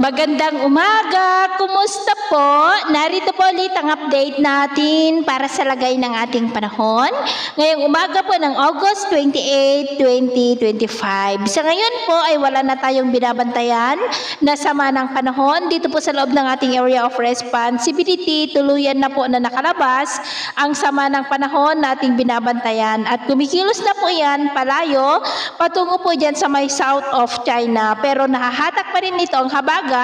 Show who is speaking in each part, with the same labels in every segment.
Speaker 1: Magandang umaga! Kumusta po? Narito po ulit ang update natin para sa lagay ng ating panahon. Ngayong umaga po ng August 28, 2025. Sa ngayon po ay wala na tayong binabantayan na sama ng panahon. Dito po sa loob ng ating area of responsibility, tuluyan na po na nakalabas ang sama ng panahon na ating binabantayan. At kumikilos na po yan palayo patungo po dyan sa may south of China. Pero nahahatak pa rin ito ang habagat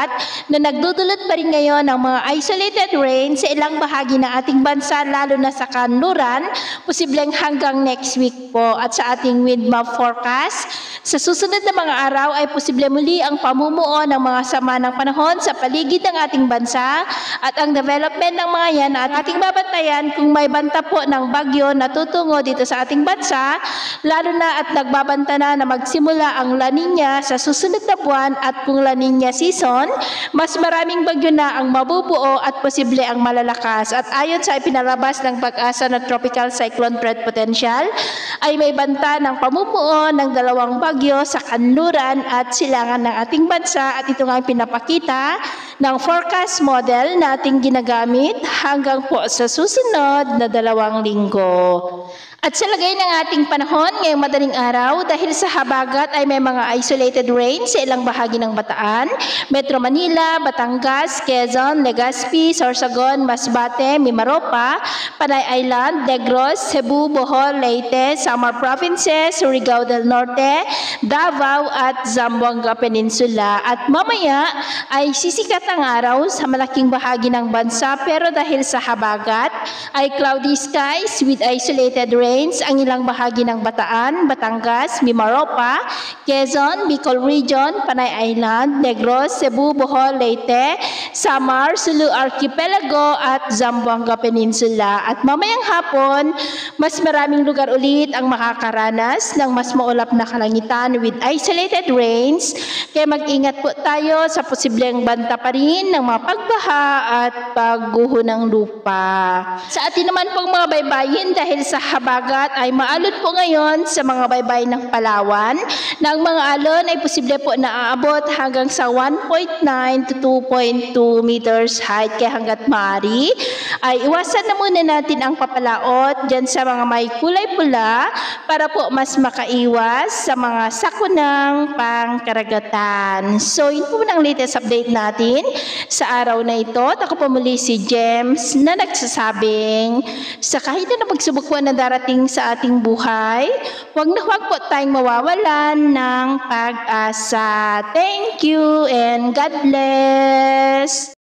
Speaker 1: na nagdudulot pa rin ngayon ng mga isolated rain sa ilang bahagi ng ating bansa, lalo na sa kanluran, posibleng hanggang next week po. At sa ating wind map forecast, sa susunod na mga araw ay posible muli ang pamumuo ng mga sama ng panahon sa paligid ng ating bansa at ang development ng mga yan at ating babantayan kung may banta po ng bagyo na tutungo dito sa ating bansa, lalo na at nagbabanta na magsimula ang La Nina sa susunod na buwan at kung La Nina season, mas maraming bagyo na ang mabubuo at posible ang malalakas. At ayon sa ipinalabas ng Pag-asa na Tropical Cyclone Threat Potential, ay may banta ng pamumuo ng dalawang bagyo sa kanluran at silangan ng ating bansa at ito nga ang pinapakita ng forecast model na ating ginagamit hanggang po sa susunod na 2 linggo. At sa lagay ng ating panahon ngayong madaling araw, dahil sa habagat ay may mga isolated rain sa ilang bahagi ng Bataan, Metro Manila, Batangas, Quezon, Legazpi, Sorsogon, Masbate, Mimaropa, Panay Island, Negros, Cebu, Bohol, Leyte, Samar Provinces, Surigao del Norte, Davao at Zamboanga Peninsula. At mamaya ay sisikat ang araw sa malaking bahagi ng bansa, pero dahil sa habagat ay cloudy skies with isolated rain ang ilang bahagi ng Bataan, Batangas, Mimaropa, Quezon, Bicol Region, Panay Island, Negros, Cebu, Bohol, Leyte, Samar, Sulu Archipelago at Zamboanga Peninsula. At mamayang hapon, mas maraming lugar ulit ang makakaranas ng mas maulap na kalangitan with isolated rains. Kaya mag-ingat po tayo sa posibleng banta pa rin ng mga pagbaha at pagguho ng lupa. Sa atin naman pong mga baybayin, dahil sa habagat ay maalon po ngayon sa mga baybay ng Palawan. Ng mga alon ay posible po na aabot hanggang sa 1.9 to 2.2 meters height. Kaya hanggat maaari ay iwasan na muna natin ang papalaot dyan sa mga may kulay pula para po mas makaiwas sa mga sakunang pangkaragatan. So yun po ang latest update natin sa araw na ito. Ako po muli si James na nagsasabing sa kahit na pagsubok po na darating sa ating buhay, huwag na huwag po tayong mawawalan ng pag-asa. Thank you and God bless!